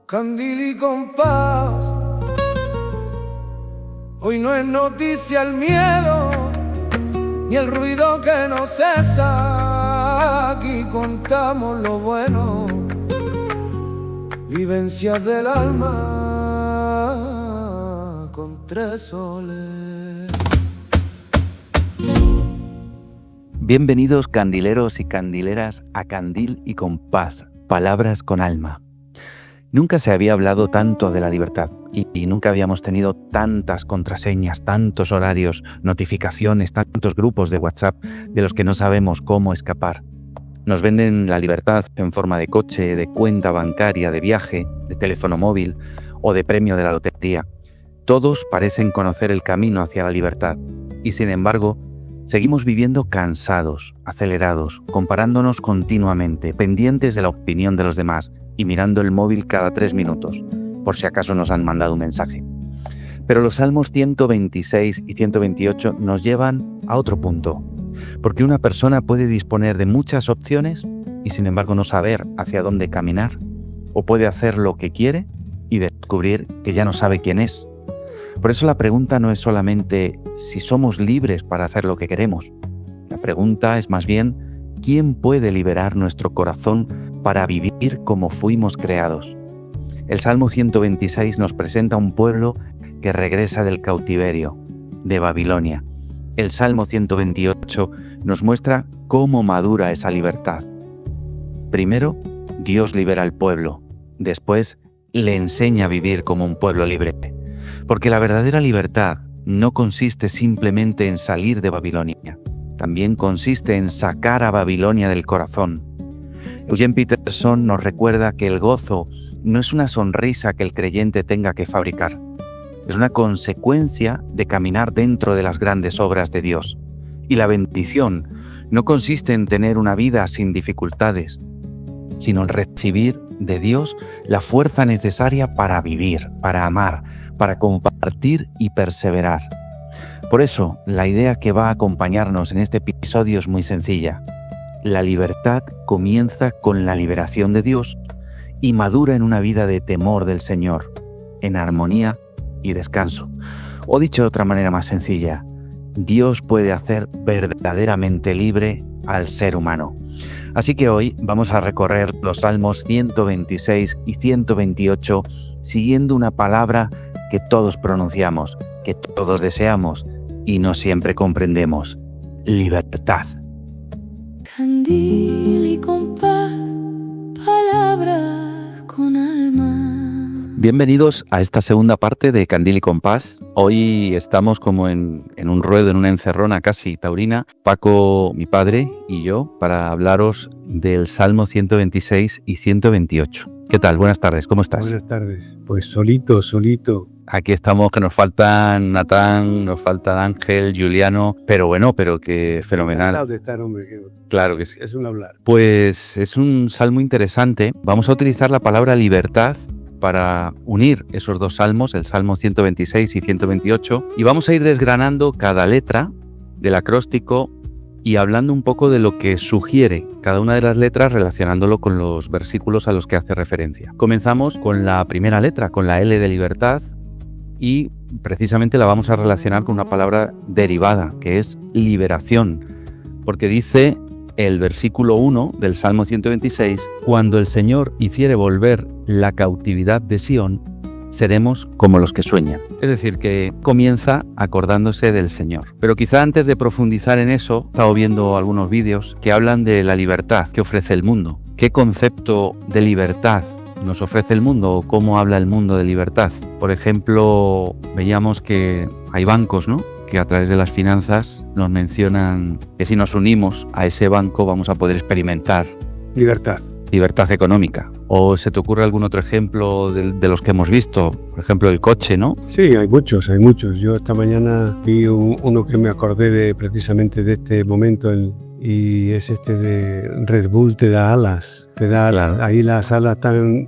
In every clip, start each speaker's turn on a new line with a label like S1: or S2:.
S1: Candil y compás, hoy no es noticia el miedo, ni el ruido que no cesa. Aquí contamos lo bueno, vivencias del alma con 3 soles.
S2: Bienvenidos candileros y candileras a Candil y Compás, palabras con alma. Nunca se había hablado tanto de la libertad y nunca habíamos tenido tantas contraseñas, tantos horarios, notificaciones, tantos grupos de WhatsApp de los que no sabemos cómo escapar. Nos venden la libertad en forma de coche, de cuenta bancaria, de viaje, de teléfono móvil o de premio de la lotería. Todos parecen conocer el camino hacia la libertad y, sin embargo, seguimos viviendo cansados, acelerados, comparándonos continuamente, pendientes de la opinión de los demás y mirando el móvil cada 3 minutos, por si acaso nos han mandado un mensaje. Pero los Salmos 126 y 128 nos llevan a otro punto, porque una persona puede disponer de muchas opciones y sin embargo no saber hacia dónde caminar, o puede hacer lo que quiere y descubrir que ya no sabe quién es. Por eso la pregunta no es solamente si somos libres para hacer lo que queremos. La pregunta es más bien, ¿quién puede liberar nuestro corazón para vivir como fuimos creados? El Salmo 126 nos presenta un pueblo que regresa del cautiverio, de Babilonia. El Salmo 128 nos muestra cómo madura esa libertad. Primero, Dios libera al pueblo. Después, le enseña a vivir como un pueblo libre. Porque la verdadera libertad no consiste simplemente en salir de Babilonia. También consiste en sacar a Babilonia del corazón. Eugene Peterson nos recuerda que el gozo no es una sonrisa que el creyente tenga que fabricar. Es una consecuencia de caminar dentro de las grandes obras de Dios. Y la bendición no consiste en tener una vida sin dificultades, sino en recibir de Dios la fuerza necesaria para vivir, para amar, para compartir y perseverar. Por eso, la idea que va a acompañarnos en este episodio es muy sencilla. La libertad comienza con la liberación de Dios y madura en una vida de temor del Señor, en armonía y descanso. O dicho de otra manera más sencilla, Dios puede hacer verdaderamente libre al ser humano. Así que hoy vamos a recorrer los Salmos 126 y 128 siguiendo una palabra que todos pronunciamos, que todos deseamos y no siempre comprendemos: libertad.
S3: Candil y compás, palabras con alma.
S2: Bienvenidos a esta segunda parte de Candil y Compás. Hoy estamos como en un ruedo, en una encerrona casi taurina, Paco, mi padre, y yo, para hablaros del Salmo 126 y 128. ¿Qué tal? Buenas tardes, ¿cómo estás?
S4: Buenas tardes. Pues solito.
S2: Aquí estamos, que nos faltan Natán, nos falta Ángel, Juliano, pero que fenomenal.
S4: Encantado de estar, hombre.
S2: Claro que sí.
S4: Es un hablar.
S2: Pues es un salmo interesante. Vamos a utilizar la palabra libertad para unir esos dos salmos, el Salmo 126 y 128, y vamos a ir desgranando cada letra del acróstico y hablando un poco de lo que sugiere cada una de las letras, relacionándolo con los versículos a los que hace referencia. Comenzamos con la primera letra, con la L de libertad, y precisamente la vamos a relacionar con una palabra derivada, que es liberación, porque dice el versículo 1 del Salmo 126, cuando el Señor hiciere volver la cautividad de Sión, seremos como los que sueñan. Es decir, que comienza acordándose del Señor. Pero quizá antes de profundizar en eso, he estado viendo algunos vídeos que hablan de la libertad que ofrece el mundo. ¿Qué concepto de libertad nos ofrece el mundo o cómo habla el mundo de libertad? Por ejemplo, veíamos que hay bancos, ¿no?, que a través de las finanzas nos mencionan que si nos unimos a ese banco vamos a poder experimentar libertad económica. ¿O se te ocurre algún otro ejemplo de los que hemos visto? Por ejemplo, el coche, ¿no?
S4: Sí, hay muchos. Yo esta mañana vi uno que me acordé precisamente de este momento, y es este de Red Bull, te da alas. Ahí las alas están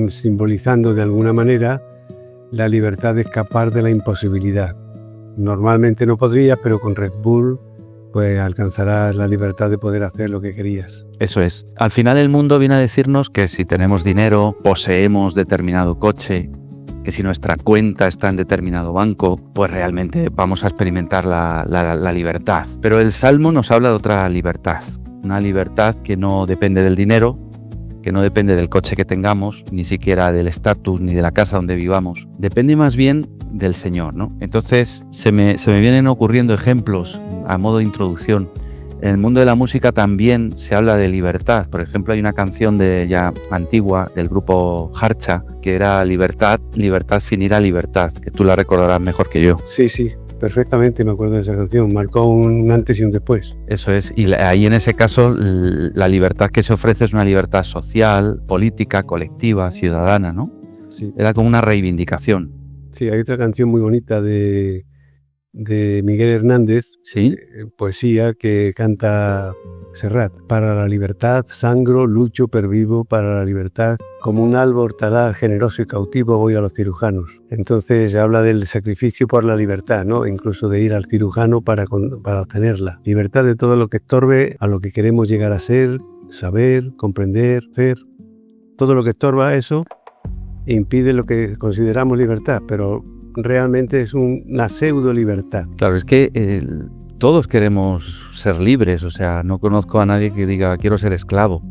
S4: simbolizando de alguna manera la libertad de escapar de la imposibilidad. Normalmente no podrías, pero con Red Bull pues alcanzarás la libertad de poder hacer lo que querías.
S2: Eso es. Al final el mundo viene a decirnos que si tenemos dinero, poseemos determinado coche, que si nuestra cuenta está en determinado banco, pues realmente vamos a experimentar la libertad. Pero el Salmo nos habla de otra libertad. Una libertad que no depende del dinero, que no depende del coche que tengamos, ni siquiera del estatus, ni de la casa donde vivamos. Depende más bien del Señor, ¿no? Entonces se me vienen ocurriendo ejemplos a modo de introducción. En el mundo de la música también se habla de libertad. Por ejemplo, hay una canción ya antigua del grupo Harcha que era Libertad, libertad sin ir a libertad, que tú la recordarás mejor que yo.
S4: Sí, perfectamente me acuerdo de esa canción. Marcó un antes y un después.
S2: Eso es. Y ahí en ese caso la libertad que se ofrece es una libertad social, política, colectiva, ciudadana, ¿no?
S4: Sí.
S2: Era como una reivindicación.
S4: Sí, hay otra canción muy bonita de Miguel Hernández,
S2: ¿Sí?
S4: Poesía, que canta Serrat. Para la libertad sangro, lucho, pervivo, para la libertad, como un alba hortalá, generoso y cautivo, voy a los cirujanos. Entonces habla del sacrificio por la libertad, ¿no? Incluso de ir al cirujano para obtenerla. Libertad de todo lo que estorbe a lo que queremos llegar a ser, saber, comprender, hacer. Todo lo que estorba eso impide lo que consideramos libertad, pero realmente es una pseudo libertad.
S2: Claro, es que todos queremos ser libres, o sea, no conozco a nadie que diga quiero ser esclavo.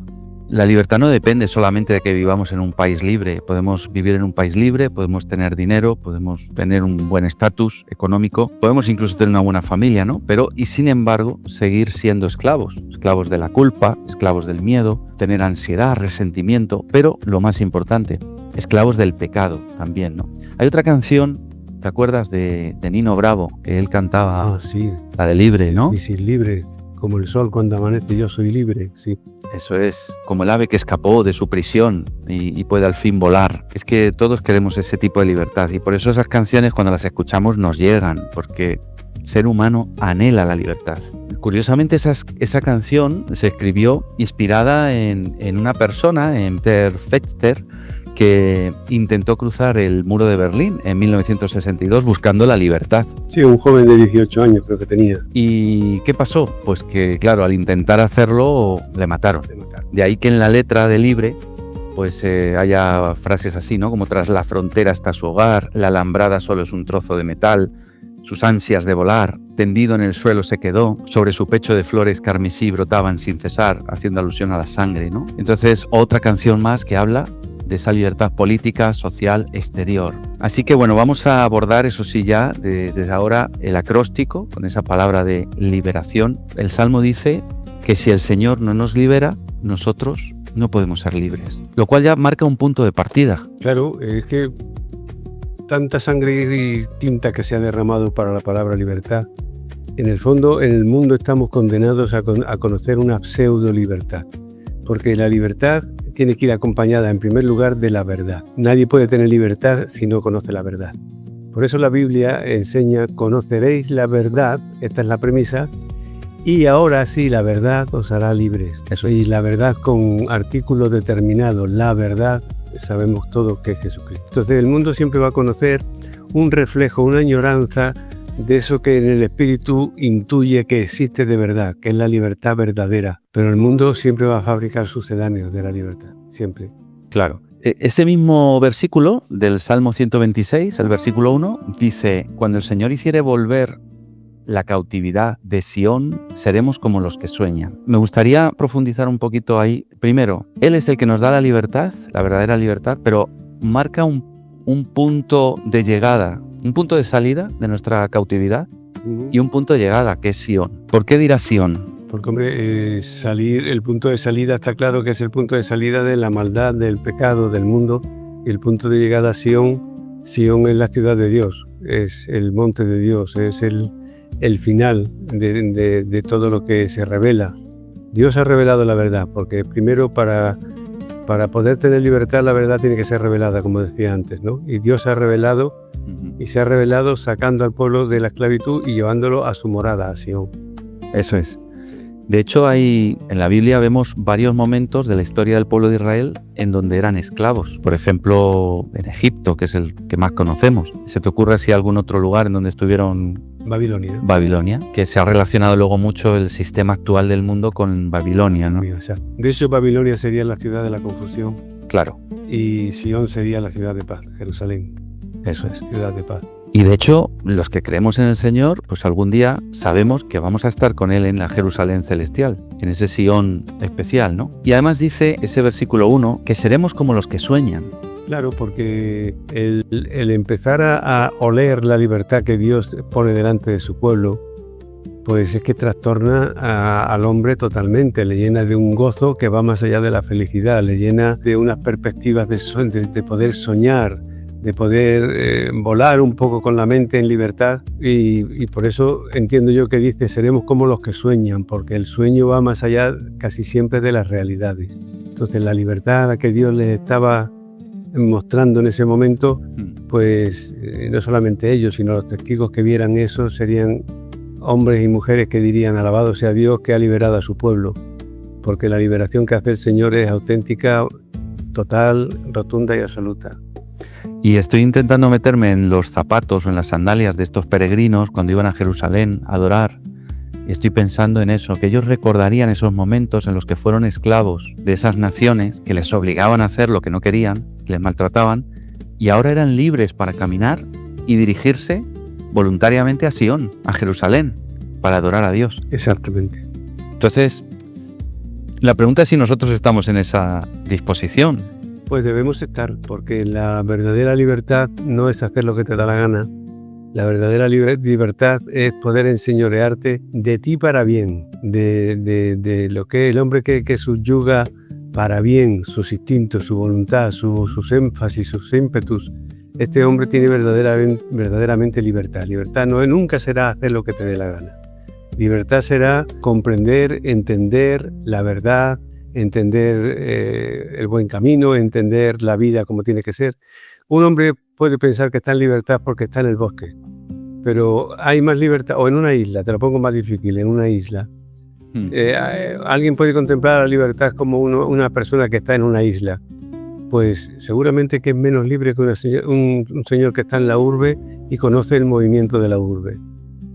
S2: La libertad no depende solamente de que vivamos en un país libre. Podemos vivir en un país libre, podemos tener dinero, podemos tener un buen estatus económico, podemos incluso tener una buena familia, ¿no? Pero, y sin embargo, seguir siendo esclavos de la culpa, esclavos del miedo, tener ansiedad, resentimiento, pero lo más importante, esclavos del pecado también, ¿no? Hay otra canción, ¿te acuerdas de Nino Bravo? Que él cantaba,
S4: sí,
S2: la de Libre, ¿no?
S4: Y si libre, como el sol cuando amanece, yo soy libre, sí.
S2: Eso es, como el ave que escapó de su prisión y puede al fin volar. Es que todos queremos ese tipo de libertad y por eso esas canciones cuando las escuchamos nos llegan, porque el ser humano anhela la libertad. Curiosamente esa canción se escribió inspirada en una persona, en Per Fechter, que intentó cruzar el muro de Berlín en 1962 buscando la libertad.
S4: Sí, un joven de 18 años creo que tenía.
S2: ¿Y qué pasó? Pues que, claro, al intentar hacerlo, le mataron. De ahí que en la letra de Libre, pues haya frases así, ¿no? Como tras la frontera está su hogar, la alambrada solo es un trozo de metal, sus ansias de volar, tendido en el suelo se quedó, sobre su pecho de flores carmesí brotaban sin cesar, haciendo alusión a la sangre, ¿no? Entonces, otra canción más que habla de esa libertad política, social, exterior. Así que bueno, vamos a abordar, eso sí ya, desde ahora el acróstico, con esa palabra de liberación. El Salmo dice que si el Señor no nos libera, nosotros no podemos ser libres. Lo cual ya marca un punto de partida.
S4: Claro, es que tanta sangre y tinta que se ha derramado para la palabra libertad, en el fondo, en el mundo estamos condenados a conocer una pseudo libertad. Porque la libertad tiene que ir acompañada en primer lugar de la verdad. Nadie puede tener libertad si no conoce la verdad. Por eso la Biblia enseña, conoceréis la verdad, esta es la premisa, y ahora sí la verdad os hará libres.
S2: Eso
S4: y
S2: es.
S4: la verdad con artículos determinados, la verdad, sabemos todos que es Jesucristo. Entonces el mundo siempre va a conocer un reflejo, una añoranza de eso que en el espíritu intuye que existe de verdad, que es la libertad verdadera. Pero el mundo siempre va a fabricar sucedáneos de la libertad, siempre.
S2: Claro. Ese mismo versículo del Salmo 126, el versículo 1, dice: cuando el Señor hiciere volver la cautividad de Sión, seremos como los que sueñan. Me gustaría profundizar un poquito ahí. Primero, Él es el que nos da la libertad, la verdadera libertad, pero marca un punto de llegada, un punto de salida de nuestra cautividad y un punto de llegada, que es Sión. ¿Por qué dirá Sión?
S4: Porque, hombre, el punto de salida está claro que es el punto de salida de la maldad, del pecado, del mundo. Y el punto de llegada a Sión, Sión es la ciudad de Dios, es el monte de Dios, es el final de todo lo que se revela. Dios ha revelado la verdad, porque primero para poder tener libertad, la verdad tiene que ser revelada, como decía antes, ¿no? Y Dios se ha revelado sacando al pueblo de la esclavitud y llevándolo a su morada, a Sión.
S2: Eso es. De hecho, en la Biblia vemos varios momentos de la historia del pueblo de Israel en donde eran esclavos. Por ejemplo, en Egipto, que es el que más conocemos. ¿Se te ocurre si algún otro lugar en donde estuvieron? Babilonia, que se ha relacionado luego mucho el sistema actual del mundo con Babilonia, ¿no?
S4: De hecho, Babilonia sería la ciudad de la confusión.
S2: Claro.
S4: Y Sion sería la ciudad de paz, Jerusalén.
S2: Eso es.
S4: Ciudad de paz.
S2: Y de hecho, los que creemos en el Señor, pues algún día sabemos que vamos a estar con Él en la Jerusalén celestial, en ese Sion especial, ¿no? Y además dice ese versículo 1 que seremos como los que sueñan.
S4: Claro, porque el empezar a oler la libertad que Dios pone delante de su pueblo, pues es que trastorna al hombre totalmente, le llena de un gozo que va más allá de la felicidad, le llena de unas perspectivas de poder soñar, de poder volar un poco con la mente en libertad y por eso entiendo yo que dice seremos como los que sueñan, porque el sueño va más allá casi siempre de las realidades. Entonces la libertad a la que Dios les estaba mostrando en ese momento, pues no solamente ellos, sino los testigos que vieran eso serían hombres y mujeres que dirían alabado sea Dios que ha liberado a su pueblo, porque la liberación que hace el Señor es auténtica, total, rotunda y absoluta.
S2: Y estoy intentando meterme en los zapatos o en las sandalias de estos peregrinos cuando iban a Jerusalén a adorar. Y estoy pensando en eso, que ellos recordarían esos momentos en los que fueron esclavos de esas naciones que les obligaban a hacer lo que no querían, que les maltrataban, y ahora eran libres para caminar y dirigirse voluntariamente a Sion, a Jerusalén, para adorar a Dios.
S4: Exactamente.
S2: Entonces, la pregunta es si nosotros estamos en esa disposición.
S4: Pues debemos estar, porque la verdadera libertad no es hacer lo que te da la gana. La verdadera libertad es poder enseñorearte de ti para bien, de lo que el hombre que subyuga para bien sus instintos, su voluntad, sus énfasis, sus ímpetus. Este hombre tiene verdaderamente libertad. Libertad nunca será hacer lo que te dé la gana. Libertad será comprender, entender la verdad, entender el buen camino, entender la vida como tiene que ser. Un hombre puede pensar que está en libertad porque está en el bosque, pero hay más libertad, o en una isla, te lo pongo más difícil, en una isla. Alguien puede contemplar la libertad como una persona que está en una isla. Pues seguramente que es menos libre que un señor que está en la urbe y conoce el movimiento de la urbe.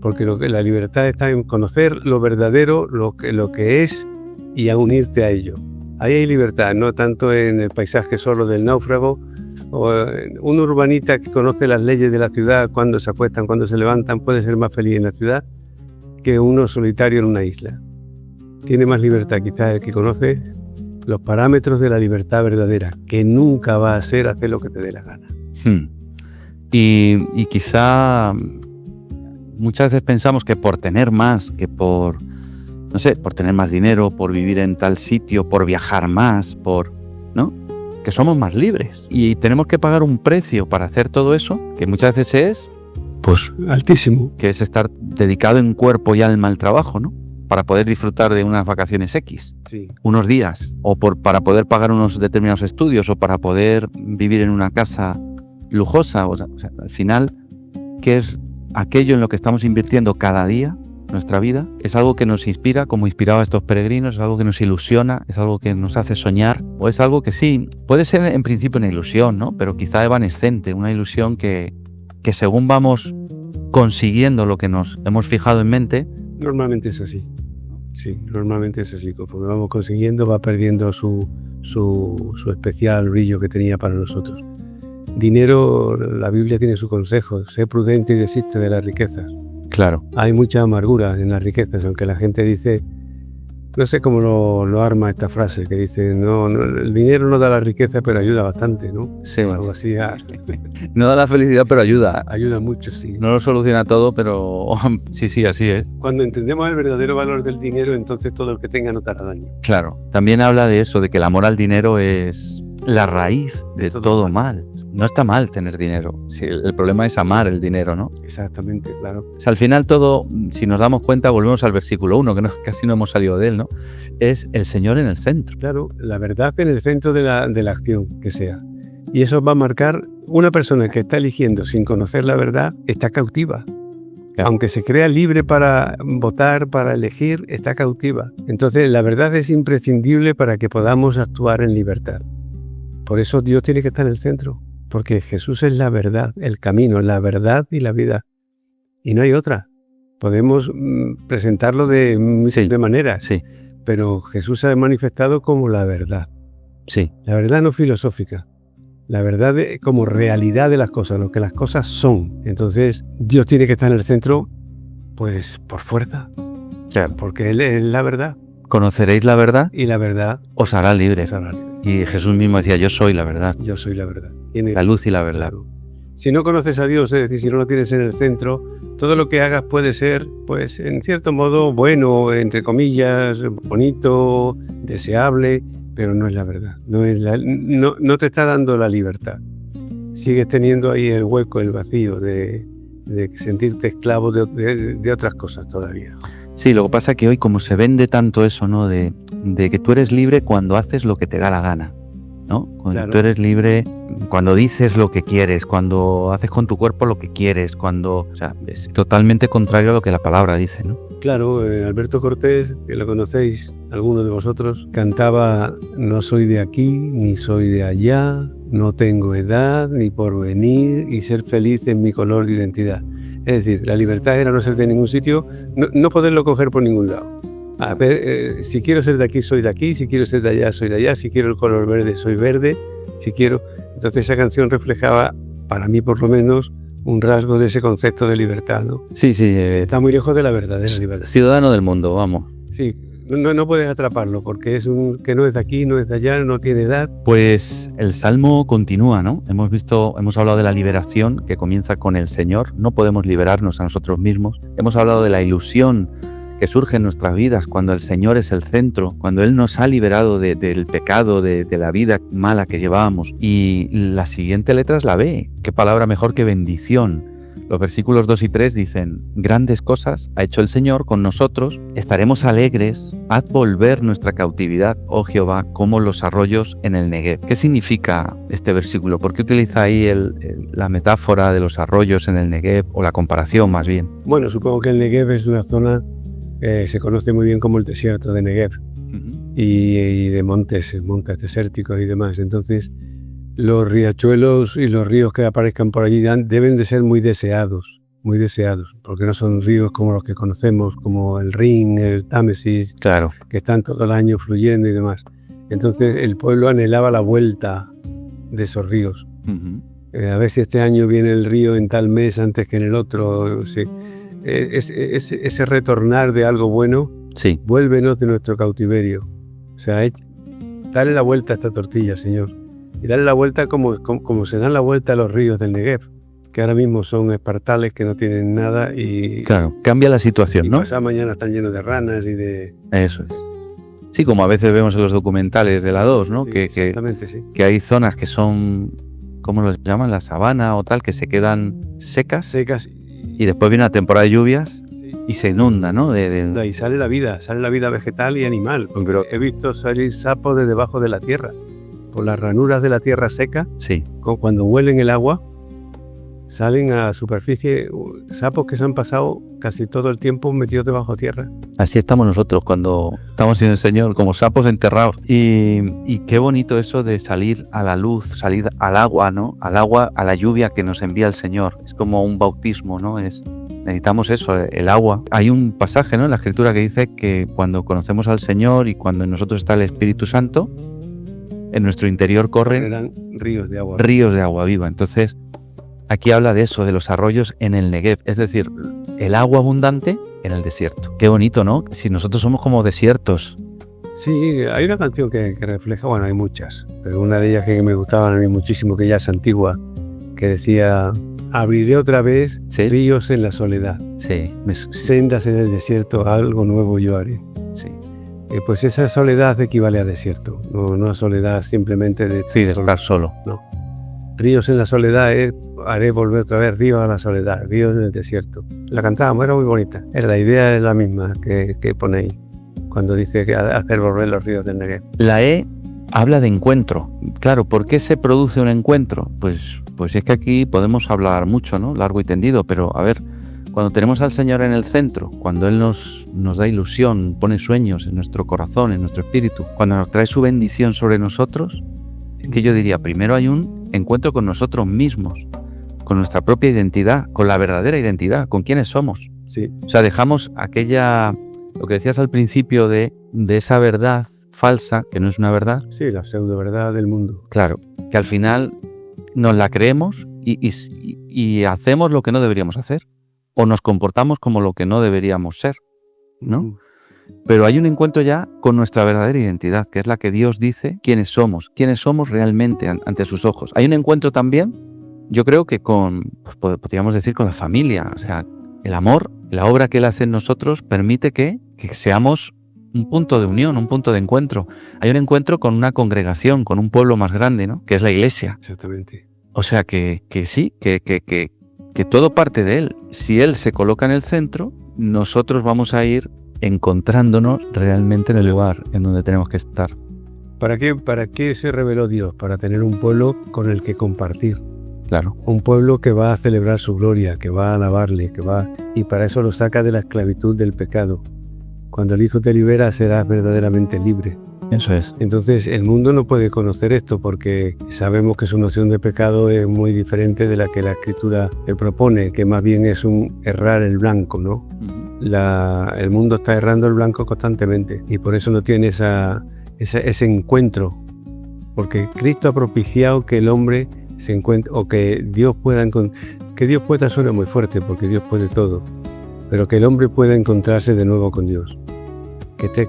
S4: Porque la libertad está en conocer lo verdadero, lo que es, y a unirte a ello. Ahí hay libertad, no tanto en el paisaje solo del náufrago, o un urbanita que conoce las leyes de la ciudad, cuando se acuestan, cuando se levantan, puede ser más feliz en la ciudad que uno solitario en una isla. Tiene más libertad quizás el que conoce los parámetros de la libertad verdadera, que nunca va a ser hacer lo que te dé la gana.
S2: Y quizá muchas veces pensamos que por tener más, que por tener más dinero, por vivir en tal sitio, por viajar más, ¿no? Que somos más libres. Y tenemos que pagar un precio para hacer todo eso, que muchas veces es,
S4: pues, altísimo.
S2: Que es estar dedicado en cuerpo y alma al trabajo, ¿no? Para poder disfrutar de unas vacaciones X,
S4: sí,
S2: unos días, o para poder pagar unos determinados estudios, o para poder vivir en una casa lujosa. O sea, al final, ¿qué es aquello en lo que estamos invirtiendo cada día? Nuestra vida es algo que nos inspira, como inspiraba a estos peregrinos, es algo que nos ilusiona, es algo que nos hace soñar, o es algo que sí, puede ser en principio una ilusión, ¿no? Pero quizá evanescente, una ilusión que según vamos consiguiendo lo que nos hemos fijado en mente.
S4: Normalmente es así. Sí, normalmente es así. Conforme vamos consiguiendo, va perdiendo su especial brillo que tenía para nosotros. Dinero, la Biblia tiene su consejo: sé prudente y desiste de las riquezas.
S2: Claro.
S4: Hay mucha amargura en las riquezas, aunque la gente dice, no sé cómo lo arma esta frase, que dice, no, el dinero no da la riqueza, pero ayuda bastante, ¿no?
S2: Sí.
S4: Algo así.
S2: No da la felicidad, pero ayuda.
S4: Ayuda mucho, sí.
S2: No lo soluciona todo, pero sí, así es.
S4: Cuando entendemos el verdadero valor del dinero, entonces todo el que tenga no te hará daño.
S2: Claro. También habla de eso, de que el amor al dinero es la raíz de todo mal. No está mal tener dinero. Sí, el problema es amar el dinero, ¿no?
S4: Exactamente, claro.
S2: O sea, al final todo, si nos damos cuenta, volvemos al versículo 1, que casi no hemos salido de él, ¿no? Es el Señor en el centro.
S4: Claro, la verdad en el centro de la acción que sea. Y eso va a marcar una persona que está eligiendo sin conocer la verdad, está cautiva. Aunque se crea libre para votar, para elegir, está cautiva. Entonces la verdad es imprescindible para que podamos actuar en libertad. Por eso Dios tiene que estar en el centro, porque Jesús es la verdad, el camino, la verdad y la vida. Y no hay otra. Podemos presentarlo de maneras,
S2: Sí,
S4: pero Jesús se ha manifestado como la verdad.
S2: sí.
S4: La verdad no filosófica, la verdad como realidad de las cosas, lo que las cosas son. Entonces Dios tiene que estar en el centro, pues por fuerza,
S2: Claro.
S4: porque Él es la verdad
S2: Conoceréis la verdad,
S4: y la verdad
S2: os hará libres.
S4: es hablar.
S2: Y Jesús mismo decía, yo soy la verdad,
S4: Yo soy la verdad.
S2: la luz y la verdad.
S4: Claro. Si no conoces a Dios, es decir, si no lo tienes en el centro, todo lo que hagas puede ser, pues en cierto modo, bueno, entre comillas, bonito, deseable, pero no es la verdad. No te está dando la libertad. Sigues teniendo ahí el hueco, el vacío de sentirte esclavo de otras cosas todavía.
S2: Sí, lo que pasa es que hoy como se vende tanto eso, ¿no? De que tú eres libre cuando haces lo que te da la gana, ¿no? Cuando
S4: Claro.
S2: tú eres libre cuando dices lo que quieres, cuando haces con tu cuerpo lo que quieres, o sea, es totalmente contrario a lo que la palabra dice, ¿no?
S4: Claro, Alberto Cortés, que lo conocéis, algunos de vosotros, cantaba: no soy de aquí, ni soy de allá, no tengo edad, ni porvenir, y ser feliz en mi color de identidad. Es decir, la libertad era no ser de ningún sitio, no poderlo coger por ningún lado. A ver, si quiero ser de aquí, soy de aquí, si quiero ser de allá, soy de allá, si quiero el color verde, soy verde, si quiero... Entonces esa canción reflejaba, para mí por lo menos, un rasgo de ese concepto de libertad, ¿no?
S2: Sí, sí.
S4: Está muy lejos de la verdadera libertad.
S2: Ciudadano del mundo, vamos.
S4: Sí, no puedes atraparlo porque es que no es de aquí, no es de allá, no tiene edad.
S2: Pues el Salmo continúa, ¿no? Hemos hablado de la liberación que comienza con el Señor. No podemos liberarnos a nosotros mismos. Hemos hablado de la ilusión que surge en nuestras vidas cuando el Señor es el centro, cuando Él nos ha liberado del pecado, de la vida mala que llevábamos. Y la siguiente letra es la B. ¿Qué palabra mejor que bendición? Los versículos 2 y 3 dicen: grandes cosas ha hecho el Señor con nosotros, estaremos alegres, haz volver nuestra cautividad, oh Jehová, como los arroyos en el Negev. ¿Qué significa este versículo? ¿Por qué utiliza ahí la metáfora de los arroyos en el Negev, o la comparación más bien?
S4: Bueno, supongo que el Negev es una zona que se conoce muy bien como el desierto de Negev y de montes desérticos y demás. Entonces, los riachuelos y los ríos que aparezcan por allí deben de ser muy deseados, porque no son ríos como los que conocemos, como el Rin, el Támesis,
S2: Claro.
S4: que están todo el año fluyendo y demás. Entonces, el pueblo anhelaba la vuelta de esos ríos. A ver si este año viene el río en tal mes antes que en el otro. Sí. Ese retornar de algo bueno,
S2: Sí.
S4: vuélvenos de nuestro cautiverio. O sea, dale la vuelta a esta tortilla, Señor. Y dale la vuelta como se dan la vuelta a los ríos del Negev, que ahora mismo son espartales que no tienen nada y...
S2: Claro, cambia la situación,
S4: y
S2: ¿no?
S4: pasado mañana están llenos de ranas y de...
S2: Eso es. Sí, como a veces vemos en los documentales de la 2, ¿no?
S4: Sí,
S2: que
S4: exactamente, sí.
S2: hay zonas que son, ¿cómo los llaman? La sabana o tal, que se quedan secas
S4: Secas
S2: y después viene la temporada de lluvias y se inunda, ¿no?
S4: y sale la vida vegetal y animal. Pero he visto salir sapos de debajo de la tierra, por las ranuras de la tierra seca,
S2: Sí,
S4: cuando huelen el agua, salen a la superficie sapos que se han pasado casi todo el tiempo metidos debajo de tierra.
S2: así estamos nosotros cuando estamos sin el Señor, como sapos enterrados. Y qué bonito eso de salir a la luz, salir al agua, ¿no? Al agua, a la lluvia que nos envía el Señor. Es como un bautismo, ¿no? Necesitamos eso, el agua. Hay un pasaje, ¿no?, en la Escritura que dice que cuando conocemos al Señor y cuando en nosotros está el Espíritu Santo, en nuestro interior corren
S4: Eran ríos de agua.
S2: ríos de agua viva. Entonces, aquí habla de eso, de los arroyos en el Negev, es decir, el agua abundante en el desierto. Qué bonito, ¿no? Si nosotros somos como desiertos.
S4: Sí, hay una canción que refleja, bueno, hay muchas, pero una de ellas que me gustaba a mí muchísimo, que ya es antigua, que decía: abriré otra vez
S2: Sí.
S4: ríos en la soledad,
S2: Sí,
S4: sendas en el desierto, algo nuevo yo haré.
S2: sí.
S4: Pues esa soledad equivale a desierto, no a soledad simplemente de...
S2: Sí, de estar solo.
S4: No. Ríos en la soledad haré volver otra vez ríos a la soledad, ríos en el desierto. La cantábamos, era muy bonita. La idea es la misma que ponéis cuando dice que hacer volver los ríos del Negev.
S2: La E habla de encuentro. Claro, ¿por qué se produce un encuentro? Pues es que aquí podemos hablar mucho, ¿no? Largo y tendido, pero a ver, Cuando tenemos al Señor en el centro, cuando Él nos da ilusión, pone sueños en nuestro corazón, en nuestro espíritu, cuando nos trae su bendición sobre nosotros, es que yo diría, primero hay un encuentro con nosotros mismos, con nuestra propia identidad, con la verdadera identidad, con quiénes somos.
S4: Sí.
S2: O sea, dejamos lo que decías al principio de esa verdad falsa, que no es una verdad.
S4: Sí, la pseudo verdad del mundo.
S2: Claro, que al final nos la creemos y hacemos lo que no deberíamos hacer. O nos comportamos como lo que no deberíamos ser, ¿no? Pero hay un encuentro ya con nuestra verdadera identidad, que es la que Dios dice quiénes somos realmente ante sus ojos. Hay un encuentro también, yo creo que podríamos decir, con la familia. O sea, el amor, la obra que Él hace en nosotros permite que seamos un punto de unión, un punto de encuentro. Hay un encuentro con una congregación, con un pueblo más grande, ¿no? Que es la iglesia.
S4: Exactamente.
S2: O sea que sí, que todo parte de Él. Si Él se coloca en el centro, nosotros vamos a ir encontrándonos realmente en el lugar en donde tenemos que estar.
S4: ¿Para qué se reveló Dios? Para tener un pueblo con el que compartir.
S2: Claro.
S4: Un pueblo que va a celebrar su gloria, que va a alabarle, y para eso lo saca de la esclavitud del pecado. Cuando el Hijo te libera, serás verdaderamente libre.
S2: Eso es.
S4: Entonces el mundo no puede conocer esto porque sabemos que su noción de pecado es muy diferente de la que la Escritura le propone, que más bien es un errar el blanco, ¿no? Uh-huh. El mundo está errando el blanco constantemente y por eso no tiene ese encuentro, porque Cristo ha propiciado que el hombre se encuentre, o que Dios pueda suena muy fuerte porque Dios puede todo, pero que el hombre pueda encontrarse de nuevo con Dios.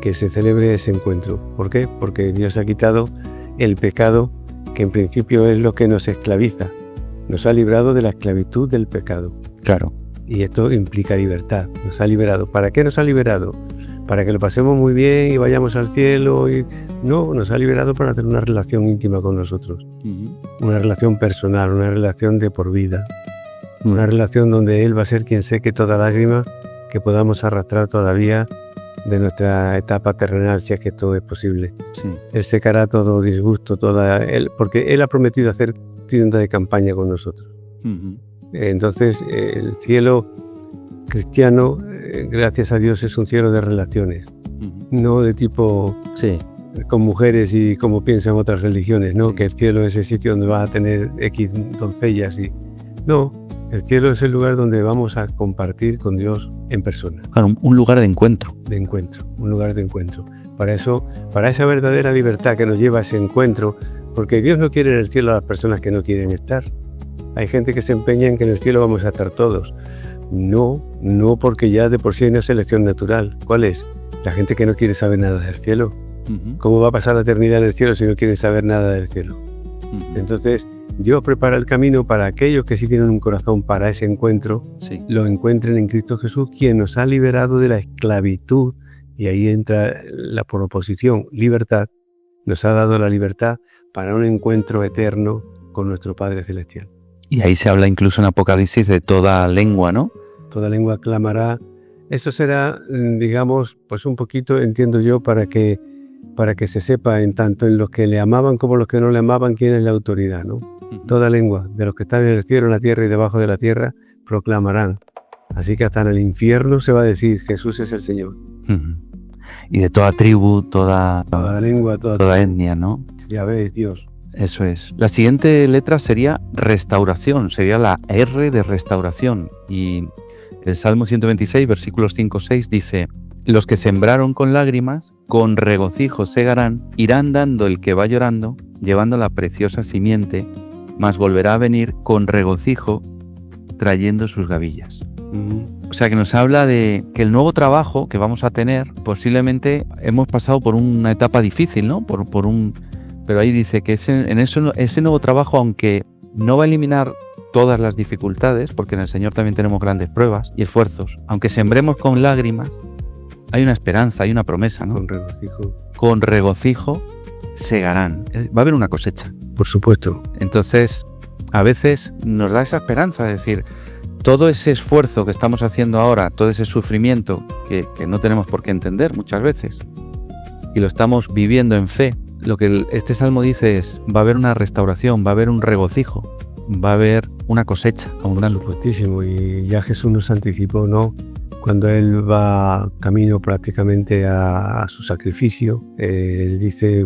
S4: Que se celebre ese encuentro. ¿Por qué? Porque Dios ha quitado el pecado, que en principio es lo que nos esclaviza. Nos ha librado de la esclavitud del pecado.
S2: Claro.
S4: Y esto implica libertad. Nos ha liberado. ¿Para qué nos ha liberado? ¿Para que lo pasemos muy bien y vayamos al cielo? No, nos ha liberado para tener una relación íntima con nosotros. Uh-huh. Una relación personal, una relación de por vida. Una relación donde Él va a ser quien seque toda lágrima que podamos arrastrar todavía de nuestra etapa terrenal, si es que esto es posible.
S2: Sí.
S4: Él secará todo disgusto, porque Él ha prometido hacer tienda de campaña con nosotros. Uh-huh. Entonces, el cielo cristiano, gracias a Dios, es un cielo de relaciones, uh-huh. No de tipo con mujeres y como piensan otras religiones, ¿no? Sí. Que el cielo es el sitio donde vas a tener X doncellas y... No, el cielo es el lugar donde vamos a compartir con Dios en persona.
S2: Claro, un lugar de encuentro.
S4: Un lugar de encuentro. Para eso, para esa verdadera libertad que nos lleva a ese encuentro, porque Dios no quiere en el cielo a las personas que no quieren estar. Hay gente que se empeña en que en el cielo vamos a estar todos. No porque ya de por sí hay una selección natural. ¿Cuál es? La gente que no quiere saber nada del cielo. Uh-huh. ¿Cómo va a pasar la eternidad en el cielo si no quieren saber nada del cielo? Uh-huh. Entonces, Dios prepara el camino para aquellos que sí tienen un corazón para ese encuentro, lo encuentren en Cristo Jesús, quien nos ha liberado de la esclavitud, y ahí entra la proposición, libertad, nos ha dado la libertad para un encuentro eterno con nuestro Padre Celestial.
S2: Y ahí se habla incluso en Apocalipsis de toda lengua, ¿no?
S4: Toda lengua clamará. Eso será, digamos, pues un poquito, entiendo yo, para que se sepa en tanto en los que le amaban como los que no le amaban quién es la autoridad, ¿no? Uh-huh. Toda lengua, de los que están en el cielo, en la tierra y debajo de la tierra, proclamarán. Así que hasta en el infierno se va a decir, Jesús es el Señor.
S2: Uh-huh. Y de toda tribu, toda
S4: lengua,
S2: toda etnia, ¿no?
S4: Ya ves, Dios.
S2: Eso es. La siguiente letra sería restauración, sería la R de restauración. Y el Salmo 126, versículos 5-6 dice: los que sembraron con lágrimas, con regocijo segarán, irán dando el que va llorando, llevando la preciosa simiente, mas volverá a venir con regocijo, trayendo sus gavillas. O sea que nos habla de que el nuevo trabajo que vamos a tener, posiblemente hemos pasado por una etapa difícil, ¿no? Pero ahí dice que ese nuevo trabajo, aunque no va a eliminar todas las dificultades, porque en el Señor también tenemos grandes pruebas y esfuerzos, aunque sembremos con lágrimas, hay una esperanza, hay una promesa, ¿no? Con regocijo segarán. Va a haber una cosecha.
S4: Por supuesto.
S2: Entonces, a veces nos da esa esperanza de decir, todo ese esfuerzo que estamos haciendo ahora, todo ese sufrimiento que no tenemos por qué entender muchas veces, y lo estamos viviendo en fe, lo que este salmo dice es, va a haber una restauración, va a haber un regocijo, va a haber una cosecha
S4: Por
S2: abundante.
S4: supuestísimo, y ya Jesús nos anticipó, ¿no? Cuando Él va camino prácticamente a su sacrificio, Él dice,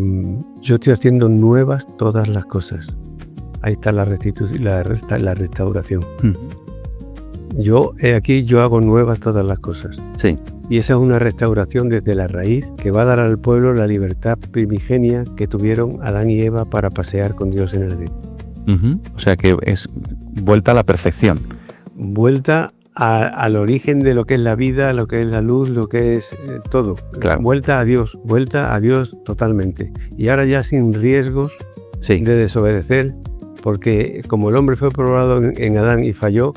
S4: yo estoy haciendo nuevas todas las cosas. Ahí está la restauración. Yo hago nuevas todas las cosas.
S2: Sí,
S4: Y esa es una restauración desde la raíz que va a dar al pueblo la libertad primigenia que tuvieron Adán y Eva para pasear con Dios en el Edén.
S2: o sea que es vuelta a la perfección.
S4: Vuelta al origen de lo que es la vida, lo que es la luz, lo que es todo.
S2: Claro.
S4: Vuelta a Dios totalmente. Y ahora ya sin riesgos
S2: Sí,
S4: de desobedecer, porque como el hombre fue probado en Adán y falló,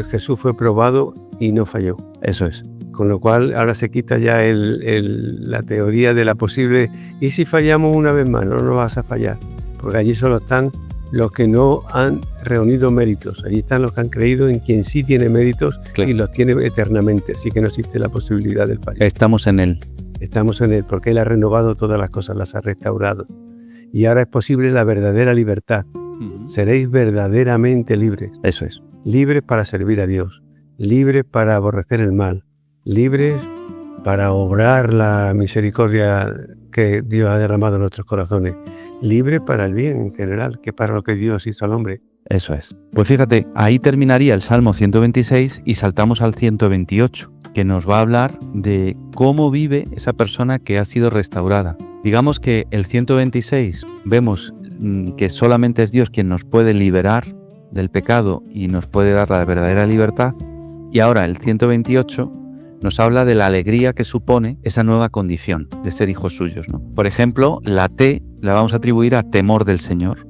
S4: Jesús fue probado y no falló.
S2: eso es.
S4: Con lo cual ahora se quita ya la teoría de la posible, ¿y si fallamos una vez más? No vas a fallar, porque allí solo están los que no han reunido méritos. Allí están los que han creído en quien sí tiene méritos
S2: Claro.
S4: y los tiene eternamente, así que no existe la posibilidad del fallo.
S2: Estamos en él.
S4: Estamos en Él, porque Él ha renovado todas las cosas, las ha restaurado. Y ahora es posible la verdadera libertad. Seréis verdaderamente libres.
S2: Eso es.
S4: Libres para servir a Dios, libres para aborrecer el mal, libres para obrar la misericordia que Dios ha derramado en nuestros corazones, libres para el bien en general, que para lo que Dios hizo al hombre.
S2: Eso es. Pues fíjate, ahí terminaría el Salmo 126 y saltamos al 128, que nos va a hablar de cómo vive esa persona que ha sido restaurada. Digamos que el 126 vemos que solamente es Dios quien nos puede liberar del pecado y nos puede dar la verdadera libertad. Y ahora el 128 nos habla de la alegría que supone esa nueva condición de ser hijos suyos, ¿no? Por ejemplo, la T la vamos a atribuir a temor del Señor.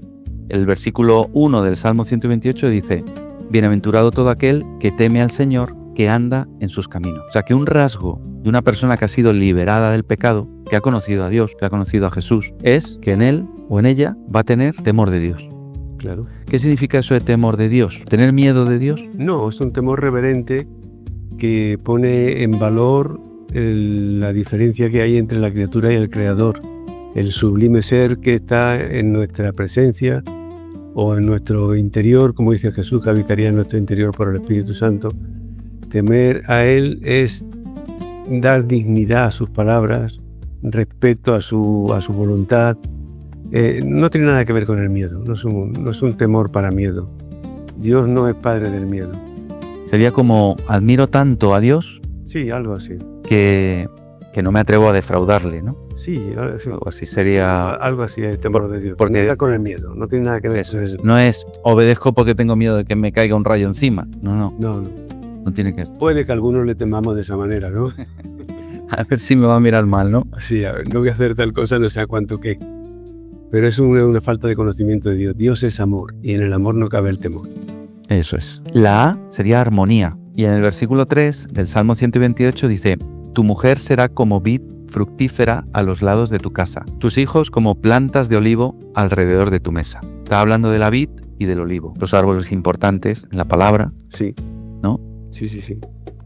S2: El versículo 1 del Salmo 128 dice: bienaventurado todo aquel que teme al Señor, que anda en sus caminos. O sea, que un rasgo de una persona que ha sido liberada del pecado, que ha conocido a Dios, que ha conocido a Jesús, es que en él o en ella va a tener temor de Dios.
S4: Claro.
S2: ¿Qué significa eso de temor de Dios? ¿Tener miedo de Dios?
S4: No, es un temor reverente que pone en valor la diferencia que hay entre la criatura y el Creador, el sublime ser que está en nuestra presencia o en nuestro interior, como dice Jesús, que habitaría en nuestro interior por el Espíritu Santo. Temer a Él es dar dignidad a sus palabras, respeto a su voluntad. No tiene nada que ver con el miedo, no es un temor para miedo. Dios no es padre del miedo.
S2: Sería como: admiro tanto a Dios
S4: Sí, algo así.
S2: que no me atrevo a defraudarle, ¿no?
S4: Sí,
S2: O así sería.
S4: algo así es el temor de Dios.
S2: porque-
S4: No está con el miedo, no tiene nada que ver.
S2: Eso es. No es obedezco porque tengo miedo de que me caiga un rayo encima. No
S4: No.
S2: tiene que ver.
S4: Puede que algunos le temamos de esa manera, ¿no?
S2: A ver si me va a mirar mal, ¿no?
S4: Sí, a ver, no voy a hacer tal cosa, no sé a cuánto qué. Pero es una falta de conocimiento de Dios. Dios es amor y en el amor no cabe el temor.
S2: Eso es. La A sería armonía. Y en el versículo 3 del Salmo 128 dice: tu mujer será como vid fructífera a los lados de tu casa, tus hijos como plantas de olivo alrededor de tu mesa. Está hablando de la vid y del olivo, los árboles importantes en la palabra,
S4: Sí.
S2: ¿no?
S4: Sí.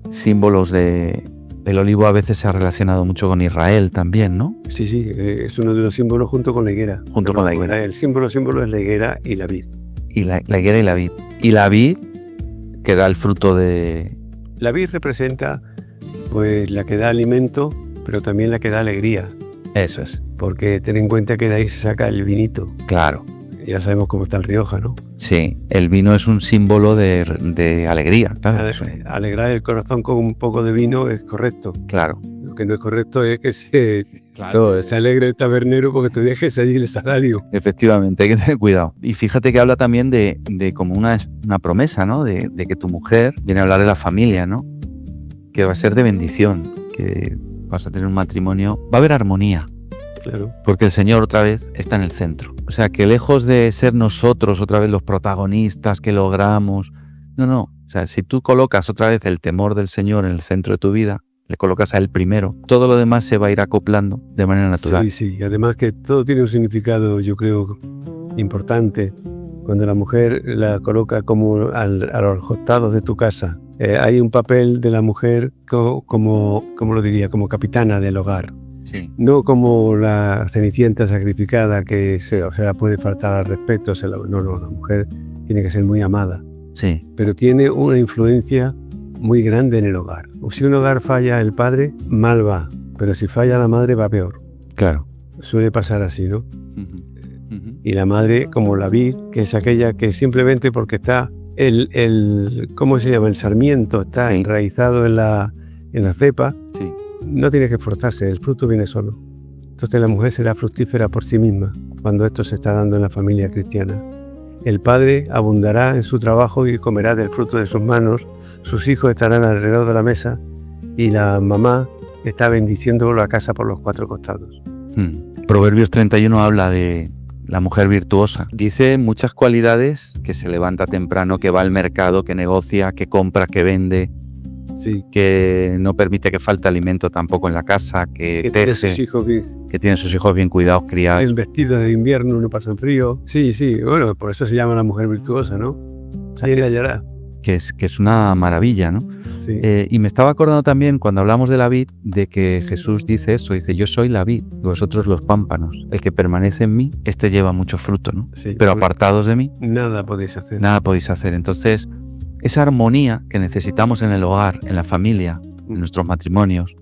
S2: Símbolos del olivo a veces se ha relacionado mucho con Israel también, ¿no?
S4: Sí, es uno de los símbolos junto con la higuera.
S2: Junto con la higuera.
S4: El símbolo es la higuera y la vid.
S2: Y la higuera y la vid. Y la vid que da el fruto de...
S4: La vid representa pues la que da alimento, pero también la que da alegría.
S2: Eso es.
S4: Porque ten en cuenta que de ahí se saca el vinito.
S2: Claro.
S4: Ya sabemos cómo está el Rioja, ¿no?
S2: Sí, el vino es un símbolo de alegría, claro.
S4: Alegrar el corazón con un poco de vino es correcto.
S2: Claro.
S4: Lo que no es correcto es que se alegre el tabernero porque te dejes allí el salario.
S2: Efectivamente, hay que tener cuidado. Y fíjate que habla también de como una promesa, ¿no? De que tu mujer, viene a hablar de la familia, ¿no? Que va a ser de bendición, que vas a tener un matrimonio, va a haber armonía.
S4: Claro.
S2: Porque el Señor otra vez está en el centro. O sea, que lejos de ser nosotros otra vez los protagonistas que logramos, no. O sea, si tú colocas otra vez el temor del Señor en el centro de tu vida, le colocas a Él primero, todo lo demás se va a ir acoplando de manera natural.
S4: Sí. Además que todo tiene un significado, yo creo, importante. Cuando la mujer la coloca como a los costados de tu casa, hay un papel de la mujer como lo diría, como capitana del hogar.
S2: Sí.
S4: No como la cenicienta sacrificada que se la puede faltar al respeto. No, la mujer tiene que ser muy amada,
S2: Sí,
S4: pero tiene una influencia muy grande en el hogar. Si un hogar falla el padre, mal va, pero si falla la madre va peor.
S2: claro.
S4: Suele pasar así, ¿no?
S2: Ujú, ujú.
S4: Y la madre, como la vid, que es aquella que simplemente porque está ¿cómo se llama? El sarmiento está
S2: Sí.
S4: enraizado en la cepa,
S2: Sí,
S4: no tiene que esforzarse, el fruto viene solo. Entonces la mujer será fructífera por sí misma cuando esto se está dando en la familia cristiana. El padre abundará en su trabajo y comerá del fruto de sus manos, sus hijos estarán alrededor de la mesa y la mamá está bendiciendo la casa por los 4 costados.
S2: Proverbios 31 habla de la mujer virtuosa. Dice muchas cualidades: que se levanta temprano, que va al mercado, que negocia, que compra, que vende,
S4: Sí,
S2: que no permite que falte alimento tampoco en la casa, que
S4: que tiene sus
S2: teje,
S4: hijos bien,
S2: que tiene sus hijos bien cuidados, criados.
S4: bien vestidos de invierno, no pasan frío. Sí, bueno, por eso se llama la mujer virtuosa, ¿no? Ahí la hallará.
S2: Que es una maravilla, ¿no?
S4: Sí.
S2: Y me estaba acordando también, cuando hablamos de la vid, de que Jesús dice eso, dice: yo soy la vid, vosotros los pámpanos. El que permanece en mí, este lleva mucho fruto, ¿no?
S4: Sí,
S2: Pero
S4: pues,
S2: apartados de mí,
S4: nada podéis hacer.
S2: nada podéis hacer. Entonces, esa armonía que necesitamos en el hogar, en la familia, en nuestros matrimonios,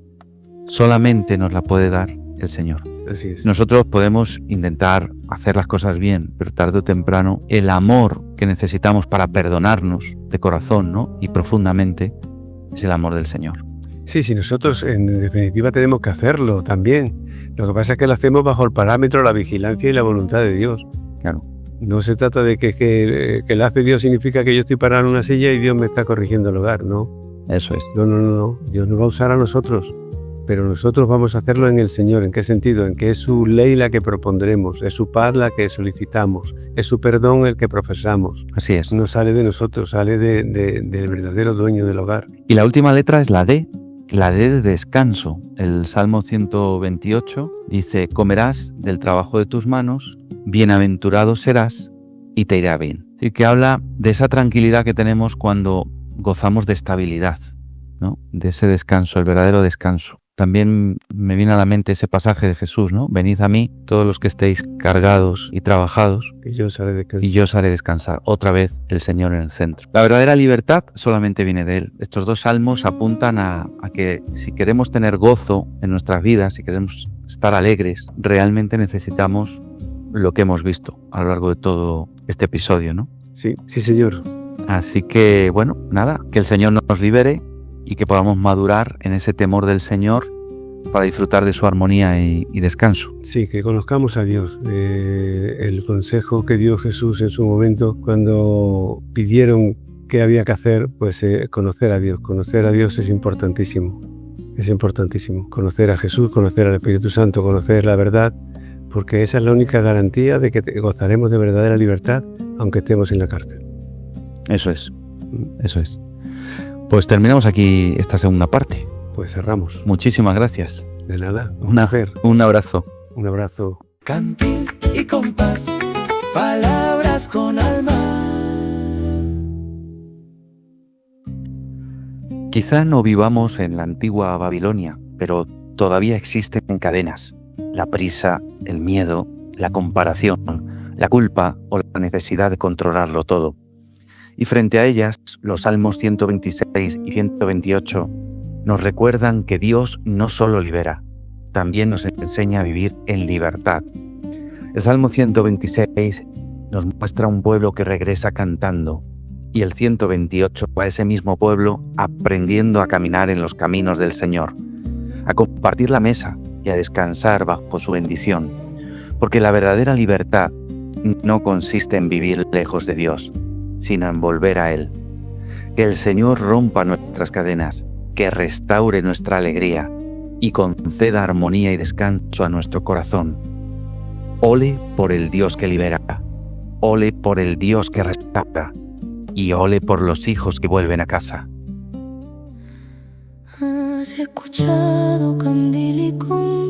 S2: solamente nos la puede dar el Señor.
S4: Así es.
S2: Nosotros podemos intentar hacer las cosas bien, pero tarde o temprano el amor que necesitamos para perdonarnos de corazón, ¿no?, y profundamente, es el amor del Señor.
S4: Sí, nosotros en definitiva tenemos que hacerlo también. Lo que pasa es que lo hacemos bajo el parámetro de la vigilancia y la voluntad de Dios.
S2: Claro.
S4: No se trata de que el hace Dios significa que yo estoy parado en una silla y Dios me está corrigiendo el hogar, ¿no?
S2: Eso es.
S4: No. Dios nos va a usar a nosotros, pero nosotros vamos a hacerlo en el Señor. ¿En qué sentido? En que es su ley la que propondremos, es su paz la que solicitamos, es su perdón el que profesamos.
S2: Así es.
S4: No sale de nosotros, sale del verdadero dueño del hogar.
S2: Y la última letra es la D de descanso. El Salmo 128 dice: comerás del trabajo de tus manos, bienaventurado serás y te irá bien. Y que habla de esa tranquilidad que tenemos cuando gozamos de estabilidad, ¿no? De ese descanso, el verdadero descanso. También me viene a la mente ese pasaje de Jesús, ¿no? Venid a mí, todos los que estéis cargados y trabajados,
S4: Y yo os haré descansar.
S2: y yo os haré descansar. Otra vez el Señor en el centro. La verdadera libertad solamente viene de Él. Estos 2 salmos apuntan a que si queremos tener gozo en nuestras vidas, si queremos estar alegres, realmente necesitamos lo que hemos visto a lo largo de todo este episodio, ¿no?
S4: Sí, señor.
S2: Así que, bueno, nada, que el Señor nos libere y que podamos madurar en ese temor del Señor para disfrutar de su armonía y descanso.
S4: Sí, que conozcamos a Dios. El consejo que dio Jesús en su momento cuando pidieron qué había que hacer, pues conocer a Dios. Conocer a Dios es importantísimo. Es importantísimo. Conocer a Jesús, conocer al Espíritu Santo, conocer la verdad, porque esa es la única garantía de que gozaremos de verdadera libertad, aunque estemos en la cárcel.
S2: Eso es, eso es. Pues terminamos aquí esta segunda parte.
S4: Pues cerramos.
S2: Muchísimas gracias.
S4: De nada.
S2: Un abrazo.
S4: Un abrazo.
S1: Candil y compás, palabras con alma.
S2: Quizá no vivamos en la antigua Babilonia, pero todavía existen cadenas. La prisa, el miedo, la comparación, la culpa o la necesidad de controlarlo todo. Y frente a ellas, los Salmos 126 y 128 nos recuerdan que Dios no solo libera, también nos enseña a vivir en libertad. El Salmo 126 nos muestra un pueblo que regresa cantando, y el 128 a ese mismo pueblo aprendiendo a caminar en los caminos del Señor, a compartir la mesa y a descansar bajo su bendición, porque la verdadera libertad no consiste en vivir lejos de Dios, sino en volver a Él. Que el Señor rompa nuestras cadenas, que restaure nuestra alegría y conceda armonía y descanso a nuestro corazón. Ole por el Dios que libera, ole por el Dios que restaura, y ole por los hijos que vuelven a casa.
S3: Has escuchado Candil y compás.